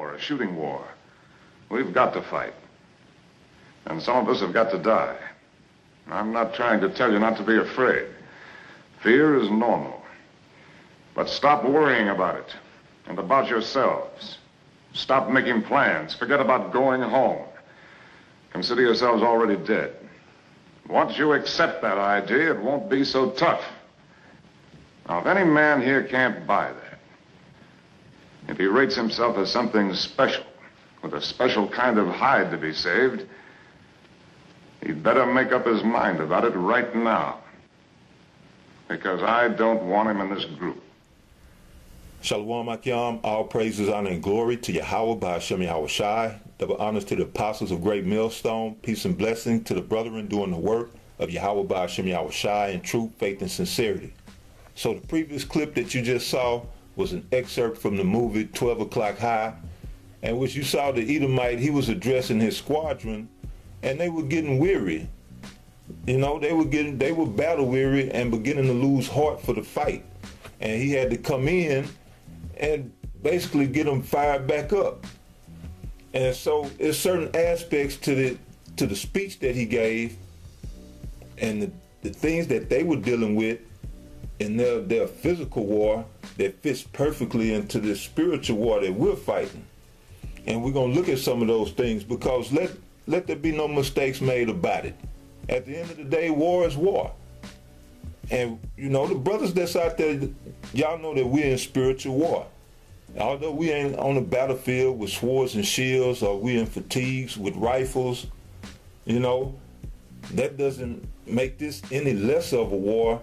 war, a shooting war. We've got to fight. And some of us have got to die. I'm not trying to tell you not to be afraid. Fear is normal. But stop worrying about it and about yourselves. Stop making plans. Forget about going home. Consider yourselves already dead. Once you accept that idea, it won't be so tough. Now, if any man here can't buy that, if he rates himself as something special, with a special kind of hide to be saved, he'd better make up his mind about it right now. Because I don't want him in this group. Shalom Akyam, all praises, honor, and glory to Yahawah by Hashem Yahawashi. Double honors to the apostles of Great Millstone. Peace and blessing to the brethren doing the work of Yahawah by Hashem Yahawashi in truth, faith, and sincerity. So the previous clip that you just saw was an excerpt from the movie 12 O'Clock High, in which you saw the Edomite, he was addressing his squadron, and they were getting weary. You know, they were battle weary and beginning to lose heart for the fight. And he had to come in and basically get them fired back up. And so there's certain aspects to the speech that he gave and the things that they were dealing with in their physical war that fits perfectly into the spiritual war that we're fighting. And we're going to look at some of those things, because let there be no mistakes made about it. At the end of the day, war is war. And, you know, the brothers that's out there, y'all know that we're in spiritual war. Although we ain't on the battlefield with swords and shields, or we in fatigues with rifles, you know, that doesn't make this any less of a war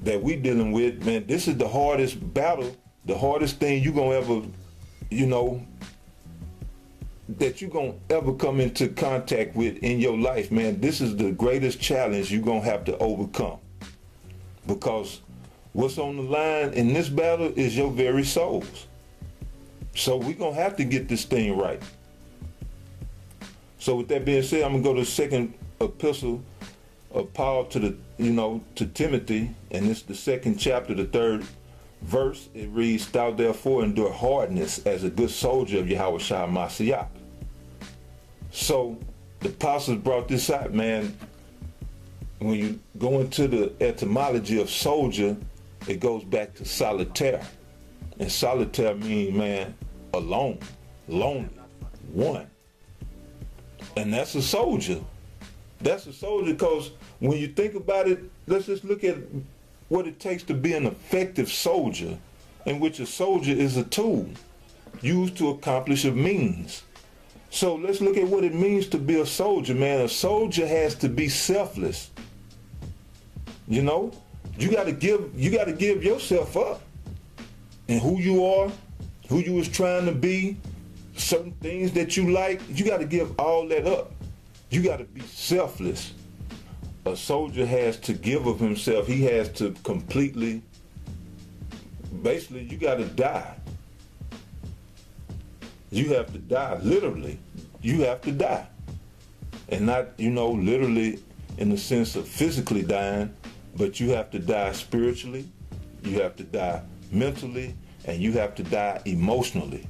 that we dealing with. Man, this is the hardest battle, the hardest thing you gonna ever, you know, that you gonna ever come into contact with in your life, man. This is the greatest challenge you gonna have to overcome. Because what's on the line in this battle is your very souls. So we're going to have to get this thing right. So with that being said, I'm going to go to the second epistle of Paul to Timothy, and it's the second chapter, the third verse. It reads, "Thou therefore endure hardness as a good soldier of Yahawashi Mashiach." So the apostles brought this out, man. When you go into the etymology of soldier, it goes back to solitaire. And solitaire means, man, alone, lonely, one. And that's a soldier. That's a soldier, because when you think about it, let's just look at what it takes to be an effective soldier, in which a soldier is a tool used to accomplish a means. So let's look at what it means to be a soldier, man. A soldier has to be selfless. You know, you gotta give yourself up. And who you are, who you was trying to be, certain things that you like, you gotta give all that up. You gotta be selfless. A soldier has to give of himself. He has to completely, basically, you gotta die. You have to die, literally. You have to die. And not, you know, literally in the sense of physically dying, but you have to die spiritually, you have to die mentally, and you have to die emotionally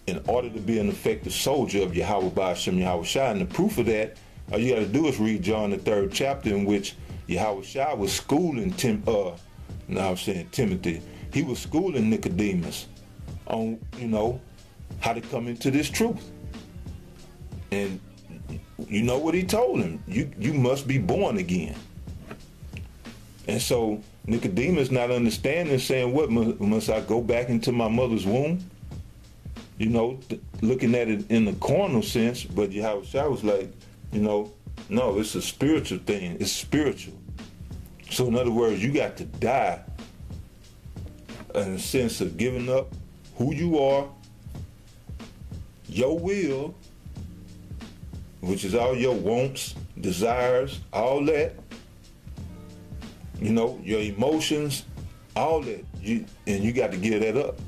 in order to be an effective soldier of Yahawah by Hashem Yahawashi. And the proof of that, all you got to do is read John the 3rd chapter, in which Yahawashi was schooling Timothy. He was schooling Nicodemus on, you know, how to come into this truth. And you know what he told him? You must be born again. And so Nicodemus not understanding, saying, what, must I go back into my mother's womb? You know, looking at it in the carnal sense, but Yahawashi was like, you know, no, it's a spiritual thing. It's spiritual. So in other words, you got to die in the sense of giving up who you are, your will, which is all your wants, desires, all that. You know, your emotions, all that, and you got to give that up.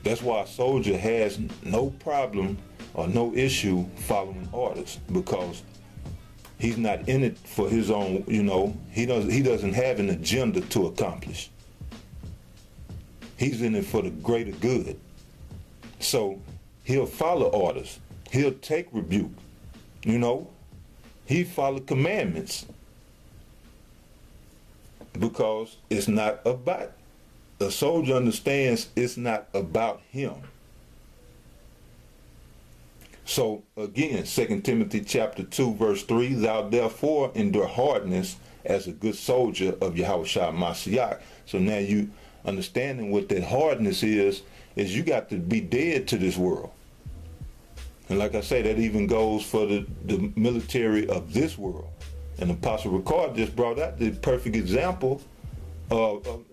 That's why a soldier has no problem or no issue following orders, because he's not in it for his own, you know, he doesn't have an agenda to accomplish. He's in it for the greater good. So he'll follow orders. He'll take rebuke. You know, he follow commandments because it's not about, a soldier understands it's not about him. So again, 2 Timothy chapter 2 verse 3, thou therefore endure hardness as a good soldier of Yahawashi Mashiach. So now you understanding what that hardness is you got to be dead to this world. And like I say, that even goes for the military of this world. And Apostle Ricard just brought out the perfect example of,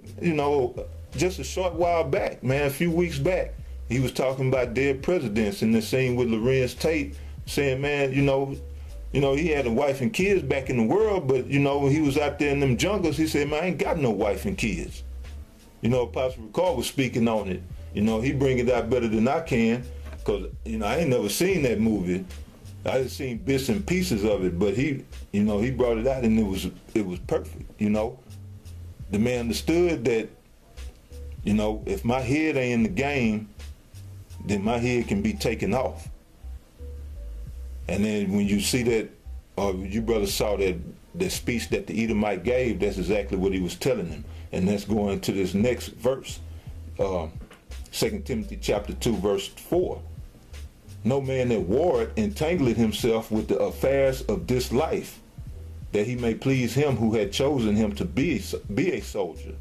just a short while back, man, a few weeks back. He was talking about dead presidents in the scene with Lorenz Tate, saying, man, he had a wife and kids back in the world, but, he was out there in them jungles. He said, man, I ain't got no wife and kids. Apostle Ricard was speaking on it. He bring it out better than I can, because, I ain't never seen that movie. I just seen bits and pieces of it, but he brought it out and it was perfect, The man understood that, if my head ain't in the game, then my head can be taken off. And then when you see that, or you brother saw that speech that the Edomite gave, that's exactly what he was telling him. And that's going to this next verse, 2 Timothy chapter 2, verse 4. No man that warreth entangleth himself with the affairs of this life, that he may please him who had chosen him to be a soldier.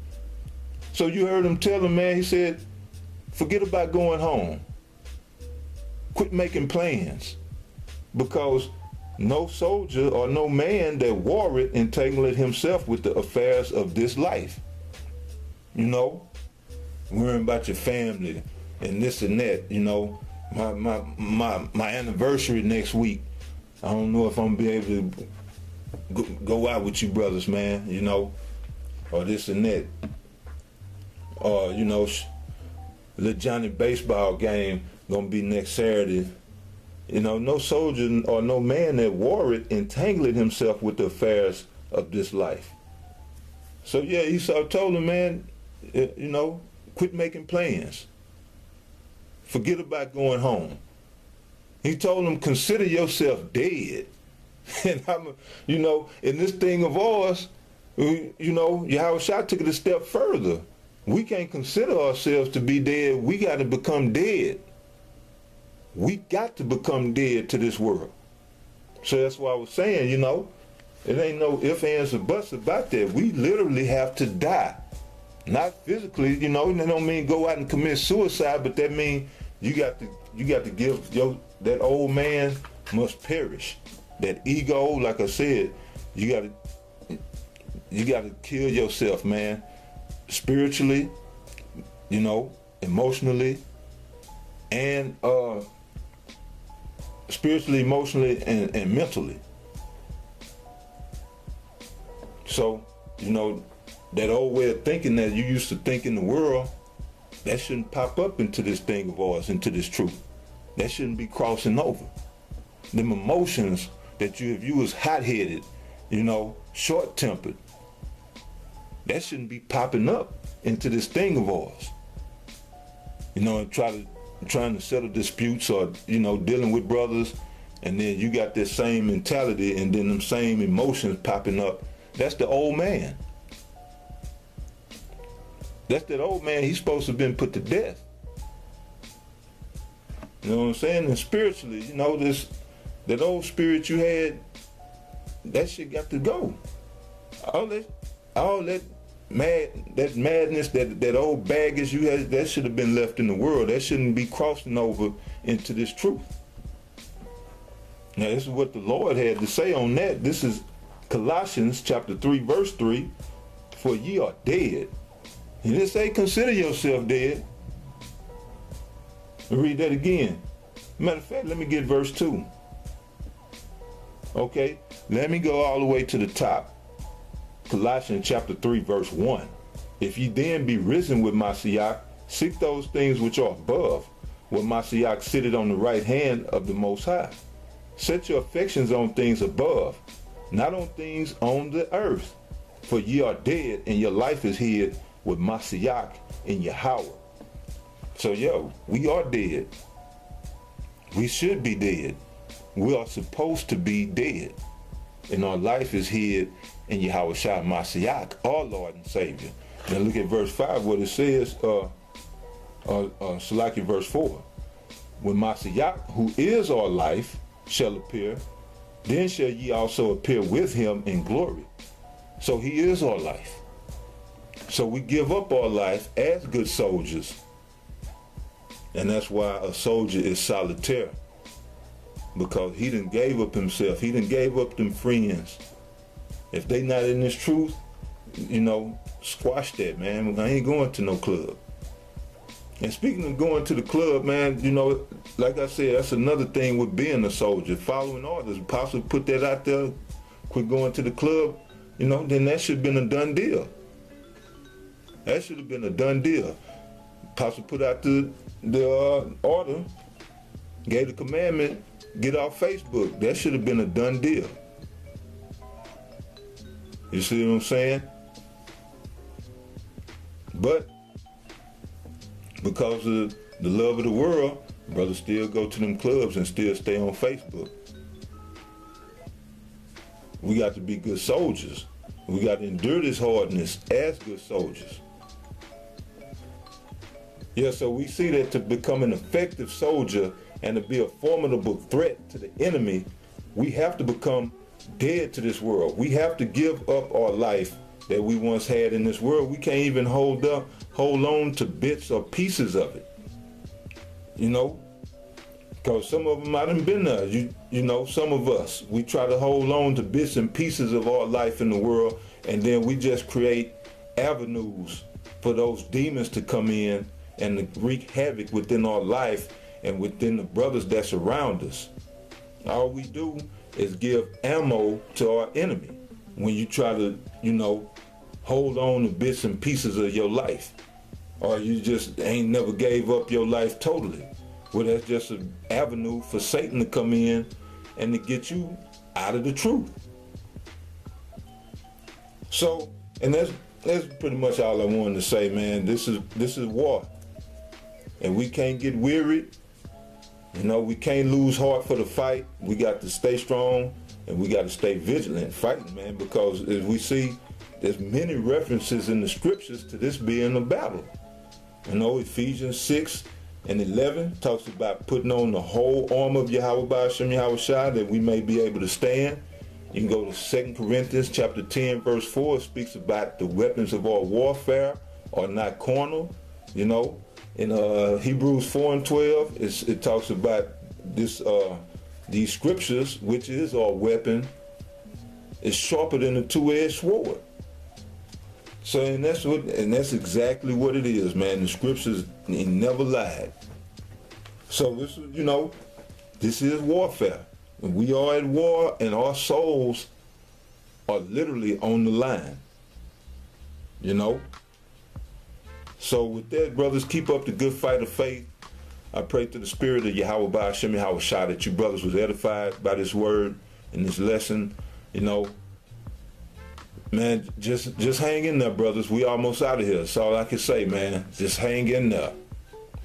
So you heard him tell him, man, he said, forget about going home. Quit making plans, because no soldier or no man that warreth entangleth himself with the affairs of this life. Worrying about your family and this and that, my anniversary next week. I don't know if I'm gonna be able to go out with you brothers, man, or this and that. Or, little Johnny baseball game gonna be next Saturday. No soldier or no man that warreth entangled himself with the affairs of this life. So yeah, Esau told him, man, quit making plans. Forget about going home. He told him, consider yourself dead. And in this thing of ours, Yahawashi took it a step further. We can't consider ourselves to be dead. We got to become dead. We got to become dead to this world. So that's why I was saying, it ain't no ifs, ands, or buts about that. We literally have to die. Not physically, that don't mean go out and commit suicide, but that means you got to give that old man must perish. That ego, like I said, you got to kill yourself, man. Spiritually, emotionally, and spiritually, emotionally, and mentally. So, that old way of thinking that you used to think in the world, that shouldn't pop up into this thing of ours, into this truth. That shouldn't be crossing over. Them emotions that if you was hot-headed, short-tempered, that shouldn't be popping up into this thing of ours. And trying to settle disputes or, dealing with brothers, and then you got this same mentality and then them same emotions popping up. That's the old man. That's that old man. He's supposed to have been put to death. You know what I'm saying? And spiritually, that old spirit you had, that shit got to go. All that madness, that old baggage you had, that should have been left in the world. That shouldn't be crossing over into this truth. Now, this is what the Lord had to say on that. This is Colossians chapter 3, verse 3. For ye are dead. He didn't say consider yourself dead. Read that again. Matter of fact, let me get verse 2. Okay, let me go all the way to the top. Colossians chapter 3, verse 1. If ye then be risen with Mashiach, seek those things which are above, where Mashiach sitteth on the right hand of the Most High. Set your affections on things above, not on things on the earth. For ye are dead, and your life is hid with Mashiach in Yahawah. So yo, we are dead. We should be dead. We are supposed to be dead. And our life is hid in Yahawashi Mashiach, our Lord and Savior. Now look at verse 5, what it says, Salaki verse 4. When Mashiach, who is our life, shall appear, then shall ye also appear with him in glory. So he is our life. So we give up our life as good soldiers. And that's why a soldier is solitaire. Because he done gave up himself. He done gave up them friends. If they not in this truth, you know, squash that, man. I ain't going to no club. And speaking of going to the club, man, you know, like I said, that's another thing with being a soldier. Following orders. Apostle put that out there. Quit going to the club. You know, then that should have been a done deal. That should have been a done deal. Apostle put out the order, gave the commandment, get off Facebook. That should have been a done deal. You see what I'm saying? But because of the love of the world, brothers still go to them clubs and still stay on Facebook. We got to be good soldiers. We got to endure this hardness as good soldiers. Yeah, so we see that to become an effective soldier and to be a formidable threat to the enemy, we have to become dead to this world. We have to give up our life that we once had in this world. We can't even hold on to bits or pieces of it. You know? Because some of them might have been there. You know, some of us, we try to hold on to bits and pieces of our life in the world, and then we just create avenues for those demons to come in and to wreak havoc within our life and within the brothers that surround us. All we do is give ammo to our enemy when you try to, you know, hold on to bits and pieces of your life. Or you just ain't never gave up your life totally. Well, that's just an avenue for Satan to come in and to get you out of the truth. So, and that's pretty much all I wanted to say, man. This is war. And we can't get wearied. You know, we can't lose heart for the fight. We got to stay strong and we got to stay vigilant fighting, man, because as we see, there's many references in the scriptures to this being a battle. You know, Ephesians 6:11 talks about putting on the whole armor of Yahawah Yahawashi that we may be able to stand. You can go to 2 Corinthians chapter 10 verse 4. It speaks about the weapons of our warfare are not carnal. You know, in Hebrews 4:12 it talks about this these scriptures, which is our weapon, is sharper than a two-edged sword. So and that's exactly what it is, man. The scriptures never lied. So this, you know, this is warfare. We are at war, and our souls are literally on the line. You know. So with that, brothers, keep up the good fight of faith. I pray to the spirit of Yahawah Yahawashi that you brothers was edified by this word and this lesson. You know. Man, just hang in there, brothers. We almost out of here. That's all I can say, man. Just hang in there.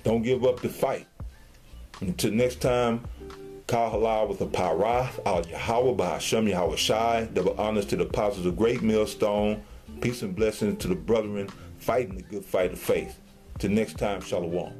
Don't give up the fight. Until next time, Kal Halal with a Parah, Al Yahawah, baha, sham, Yahawashi. Double honors to the apostles of Great Millstone. Peace and blessings to the brethren fighting the good fight of faith. Till next time, Shalom.